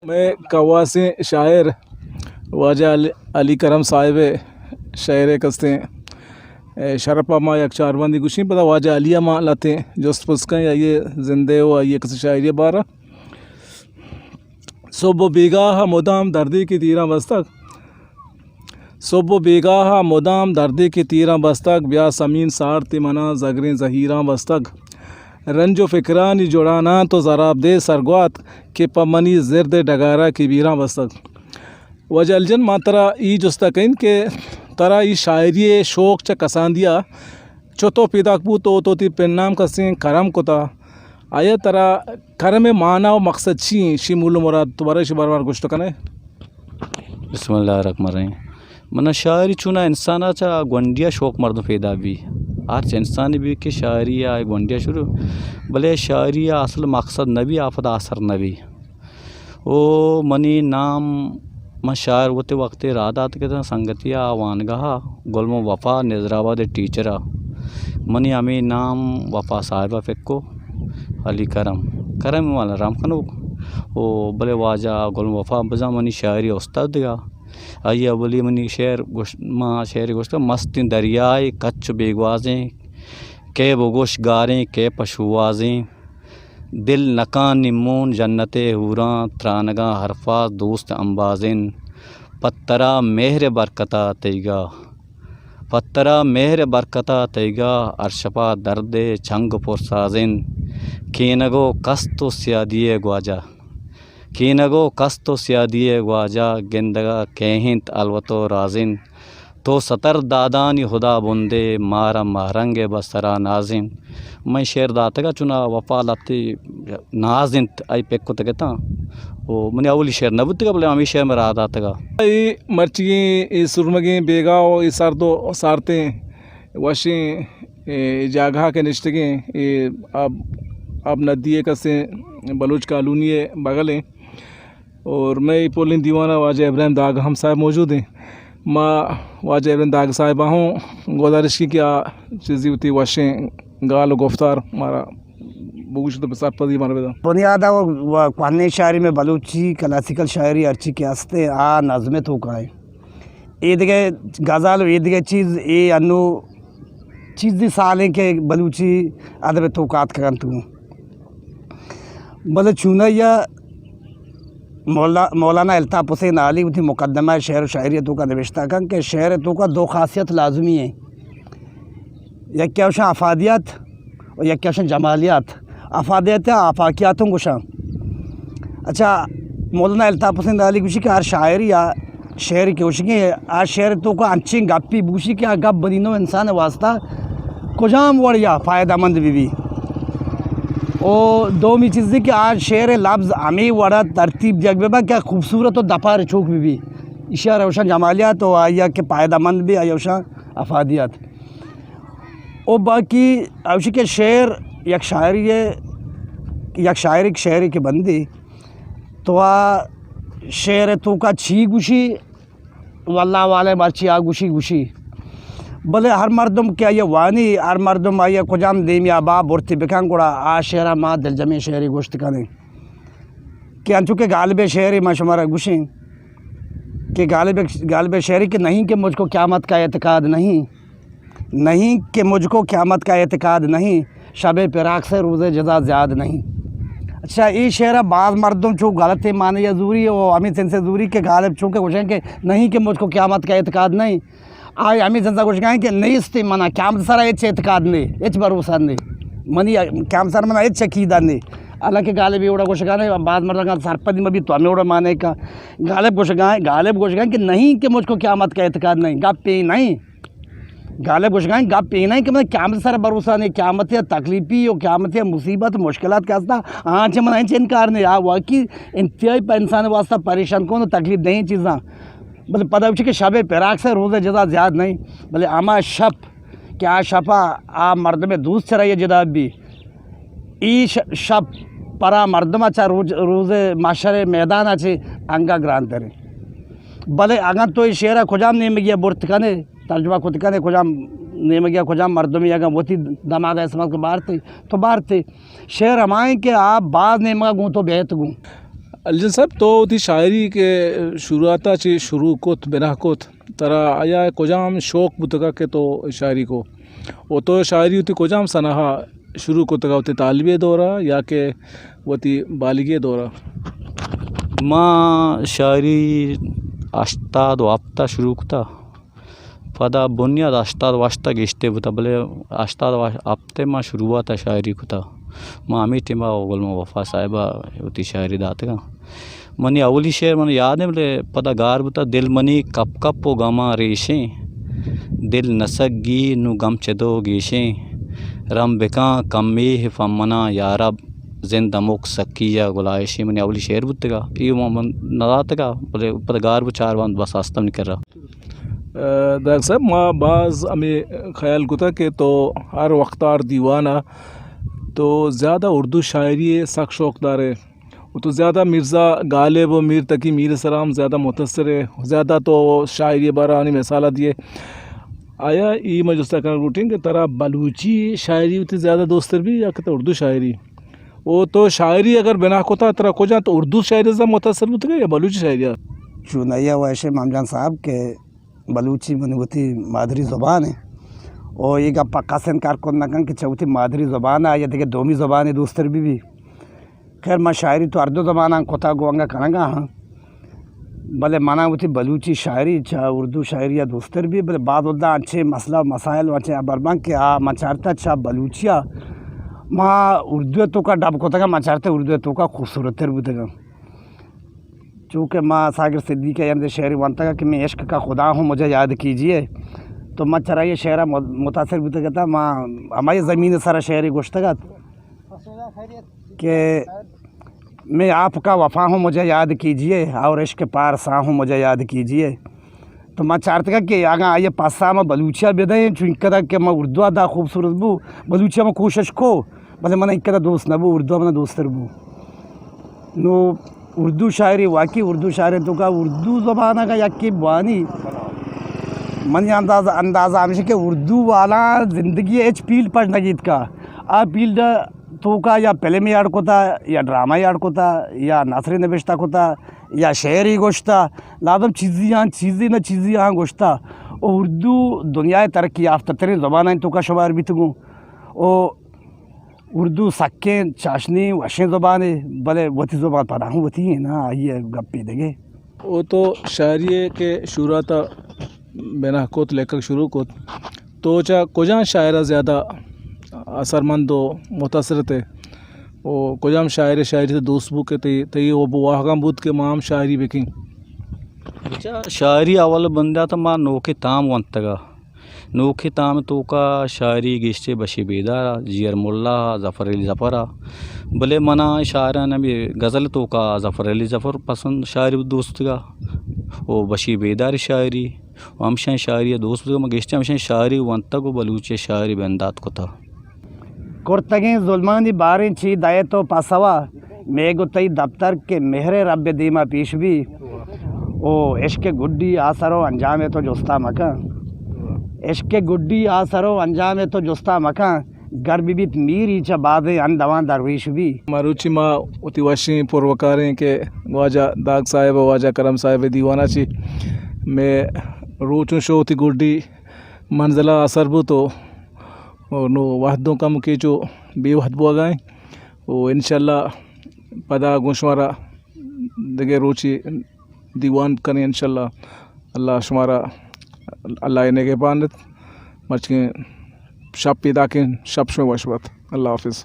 मैं कवासी शायर वाजा अली करम साहिब शायर कस्ते शरपा मा एक चारबंदी गुशी पता वाजा अलिया मा लाते जोस्त पुस्का या ये जिंदे हो ये कस शायरी बारा सोबो बेगाह मुदाम दर्दी की तीरा बस्तक सोबो बेगाह मुदाम दर्दी की तीरा बस्तक ब्या समीन सारती मना जगरें जहीरा बस्तक रंजो फ़िक्रानी जोड़ाना तो ज़राब दे सरगवात के पमनी ज़िरद डगारा की बीरा बस्तक वजलजन मातरा ई जुस्तकिन के तरा ई शायरी शौक च कसांदिया चतो पिदाकबू तो ती पेन्नाम कसें करम कोता आया तरा करम माना व मकसद शी मूल मुराद तुम्हारे बार गुश्त कने बिस्मिल्लाहिर्रहमानिर्रहीम मना शायरी चुना इंसानाचा गोंडिया शौक मर्द पैदा भी आर्च इंसान भी कि शायरी आए गोंडिया शुरू भले शायरी असल मकसद नबी आफद असर नबी ओ मनी नाम म शायर होते वक्त रादात के संगतिया वानगहा गुलम वफ़ा नजराबाद टीचरा मनी अमी नाम वफ़ा साहिबा फ़िक्को अली करम वाला राम खनो ओ भले वाजा गुलम वफ़ा बजा मनी शायरी उस्ताद दिया आइए बोली मनी शेर शेर गोश्त मस्तिन दरियाए कच्छ बेगवाजें के बगोश गारें के पशुवाजें दिल नकान निमून जन्नते हूरां त्रानगा हरफाज दोस्त अंबाजिन पत्तरा मेहर बरकता तैगा पत्तरा मेहर बरकता तैगा अरशपा दर्द छंग पुरसाजिन कीनगो कस्तो सियादिए ग्वाजा कीनगो कस्तो सियादिए ग्वाजा गेंदगा केहिंत अलवतो राजिन तो सतर दादानी खुदा बुंदे मारा महरंगे बसरा नाजिन मैं शेर दातगा चुना वफ़ा लाती नाजिंत आई पेक्को तगता ओ मने अवली शेर नबुतगा बोले आमी शेर में रहा दातगा ई मर्ची सुरमगी बेगाओ ई सरदो सारते वशी जागहा के निश्तगे अब नदिए कसे बलूच कॉलोनी बगलें और मैं पोलिन दीवाना वाजा इब्राहिम दाग हम साहब मौजूद हैं माँ वाजा इब्राहिम दाग साहिबा हूँ गुजारिश की क्या चीज़ी होती वाशें गाल गुफ्तार हमारा बुगुश तो बसात पदी हमारा बेदा बुनियाद क़ानी शायरी में बलूची क्लासिकल शायरी अर्ची के हस्ते आ नज़में तो का है ईदगे गज़ल ईदगे चीज़ ये अनु चीज़ सालें के बलूची अदब तोकात करन तू बल चुना या मौलाना अल्ताफ़ हुसैन अली उठी मुकदमा शेर शायरी तो का नविश्ता कन के शेर तो का दो खासियत लाजमी है एक क्या उशा अफादियत और एक क्या उशा जमालियत अफादियत आफाकियातों गुशा अच्छा मौलाना अल्ताफ़ हुसैन अली गुशी के हर शायरी या शेर के उशके आ शेर तो का अच्छी गप्पी बूशी के गप बनीनो इंसान वास्ता कुजाम वड़िया फ़ायदामंद भी ओ दो मी चीज़ें कि आज शेर लफ्ज़ हमें वड़ा तरतीब जगबा क्या खूबसूरत और दफार चौक भी इशा रोशा जमालियात तो आया के फ़ायदामंद भी आयोशा अफादियात और बाकी अवशी के शेर एक शायरी के बंदी तो आ शेर तो का छी गुशी वल्ला वाले मर्ची आ गुशी गुशी भले हर मर्दम क्या ये वानी हर मर्दम आइए कुजाम देमिया बा बुरती बिकान कोड़ा आ शेरा माँ दिल जमी शेरी गोश्त कने कि अंचुके गालिब शेरी मशमरा गुशी कि गालिब शेरी के नहीं कि मुझको क़यामत का एतकाद नहीं कि मुझको क़यामत का एतकाद नहीं शब फिराक से रोज़े जज़ा ज़्याद नहीं अच्छा ये शेरा बाज़ मर्दम चूँ गलत है माने या जूरी और अमित से जूरी के गालिब चूँके कुछ कि नहीं कि मुझको क़यामत का एतकाद नहीं आय हमें जनता कुछ कहें कि नहीं इस्ते मना क्या सारा एतकाद ने एच भरोसा ने मनी क्या सर मना एच अकीदा ने अलग के गालिब एवड़ा कुछ कहा बाद मर्द सरपदी में भी तो हमें एवड़ा माने का गालिब कुछ कहें कि नहीं कि मुझको क़यामत का एतकाद नहीं गप पे नहीं गालिब कुछ कहें गप पे नहीं कि मतलब क्या सारा भरोसा नहीं क़यामत या तकलीफ़ी और क़यामत या मुसीबत मुश्किलात का हस्ता हाँ चे मना इनकार नहीं आ वाकई इंतहाई पर इंसान वास्ता परेशान कौन तकलीफ नहीं चीज़ा भले पता कि शब फिराक से रोज़ जजा ज़्यादा नहीं भले आमा शप क्या शपा आ मर्द में दूस चराइए जदा भी ई शप परा मर्दम अच्छा रोज़ माशरे मैदान अच्छे अंगा ग्रांत करें भले अगर तो शेरा खुजाम नहीं में गया बुर्त कने तर्जुमा खुद कने खुजाम नहीं में गया खुजाम मर्दम या वो थी दमाग इसमाल के बाहर थे तो बाहर थे शेर हमारे के आप बाद नहीं मगा गूँ तो बेहत गूँ الجن صاحب تو تی شاعری کے شروعاتا چی شروع کت بنا کت ترا آیا کجام شوق بتگا کہ تو شاعری کو وہ تو شاعری ہوتی کجام سنہا شروع کتگا ہوتی طالبی دورہ یا کہ وہ تی بالغی دورہ؟ ما شاعری اشتاد وابتا شروع کتا پدا بنیاد اشتاد واشتا گشتے بتا بلے اشتاد وابتے ما شروعاتا شاعری کتا ما امیٹی ما غلم وفا صاحبہ ہوتی شاعری داتے گا منی اولی شعر من یاد ہے بلے پدا گار بتا دل منی کپ کپ و گما ریشیں دل نسک گی نو گم چدو گیشیں رم بکاں کمی فمنا یارب زندہ مک سکیہ گلائشیں منی اولی شعر بتے گا یہ من نظاتے گا بلے پدا گار بو چار باند بس آستم نہیں کر رہا داغ صاحب ما بعض ہمیں خیال کتا کہ تو ہر وقتار دیوانہ تو زیادہ اردو شاعری سخت شوق دار ہے وہ تو زیادہ مرزا غالب و میر تقی میر سلام زیادہ متاثر ہے زیادہ تو شاعری بارانی مثالہ دیے آیا ای مجھتا کرنا روٹین کہ ترا بلوچی شاعری ہوتی زیادہ دوستر بھی یا کہ اردو شاعری وہ تو شاعری اگر بنا کوتا ترا کو جان تو اردو شاعری سے متاثر ہوتا ہے یا بلوچی شاعری؟ چونیا ویسے مامجان صاحب کے بلوچی من ہوتی مادری زبان ہے اور یہ گپا قاسن کار کو نکن کہ چوتی مادری زبان ہے یا دیکھے دومی زبان ہے دوستر بھی خیر میں شاعری تو اردو زبان کوتا گوانگا کنگا ہاں بلے مانا ہوتی بلوچی شاعری چا اردو شاعری یا دوستر بھی بلے بعد ودا اچھے مسئلہ مسائل وچے بربان کہ ما چارتا چا بلوچیا ما اردو تو کا ڈب کوتا گا ما چارتا اردو تو کا خوبصورت تر بوتے گا چونکہ ماں ساگر صدیقہ یعنی شعر وانتا گا کہ میں عشق کا خدا ہوں مجھے یاد کیجئے تو میں چرا یہ شعرہ متاثر بھی تھا ماں ہماری زمین سارا شعری گوشتا گا کہ میں آپ کا وفا ہوں مجھے یاد کیجئے اور عشق پار سا ہوں مجھے یاد کیجئے تو میں چارتا گا کہ آگاں آئیے پاسا میں بلوچیا بیدائیں چونکہ دا کہ میں اردو دا خوبصورت بو بلوچیا میں کوشش کو بلے میں ایک دا دوست نبو اردو میں دوستر بو نو اردو شاعری واقعی اردو شاعری تو کا اردو زبانہ کا یکی بوانی منی اندازہ ہمیشہ کہ اردو والا زندگی ایچ پیل پڑھ نگیت کا آ پیل دا تو کا یا فلمی آڑ کو تھا یا ڈرامہ آڑ کو تھا یا نثری نوشتہ کو تھا یا شعری گوشتا لازم چیزیں گوشتا اردو دنیا ترقی یافتہ ترین زبانیں تو کا شمار بھی تگوں او اردو سکیں چاشنی وشیں زبانیں بلے وتی زبان پڑھاؤں وتی ہیں نا آئیے گپی دگے وہ تو شاعری کے شروعاتا بنا کوت لے کر شروع کوت تو چا کجان شاعرہ زیادہ اثر مند و متاثر تھے وہ کجام شاعری سے دوست بو کے تی وہ واہگام بود کے مام شاعری بکنگ شاعری اول بندہ تو ماں نوکے تام ونتگا نوکے تام تو کا شاعری گشتے بشی بیدارا جیر ملا ظفر علی ظفرہ بلے منا شاعرہ نبی غزل تو کا ظفر علی ظفر پسند شاعری دوست گا وہ بشی بیدار شاعری ہمشہ شاعری دوست گا گشتے ہمشہ شاعری ونتگو بلوچے شاعری بندات کو تھا کرتگیں ظلمانی باریں چی دائے تو پاسوا میگو تی دفتر کے مہر رب دیما پیش بھی او عشق گڈی آسرو انجام تو جستا مکان عشق گڈی آسرو انجام تو جستا مکان گر بیت میری چا بادے اندوان درویش بھی ماروچی ما اتی وشیں پروکاریں کہ واجہ داغ صاحب واجہ کرم صاحب دیوانہ چی میں روچوں شو تی گڈی منزلہ اثر بو تو نو وحدوں کا مکیچو بے وحد بو گائیں وہ انشاءاللہ پدا گوشمارا دگے روچی دیوان کریں انشاءاللہ اللہ شمارا اللہ انہیں کے پاندت مرچیں شب پیدا کے شب شو وشبت اللہ حافظ.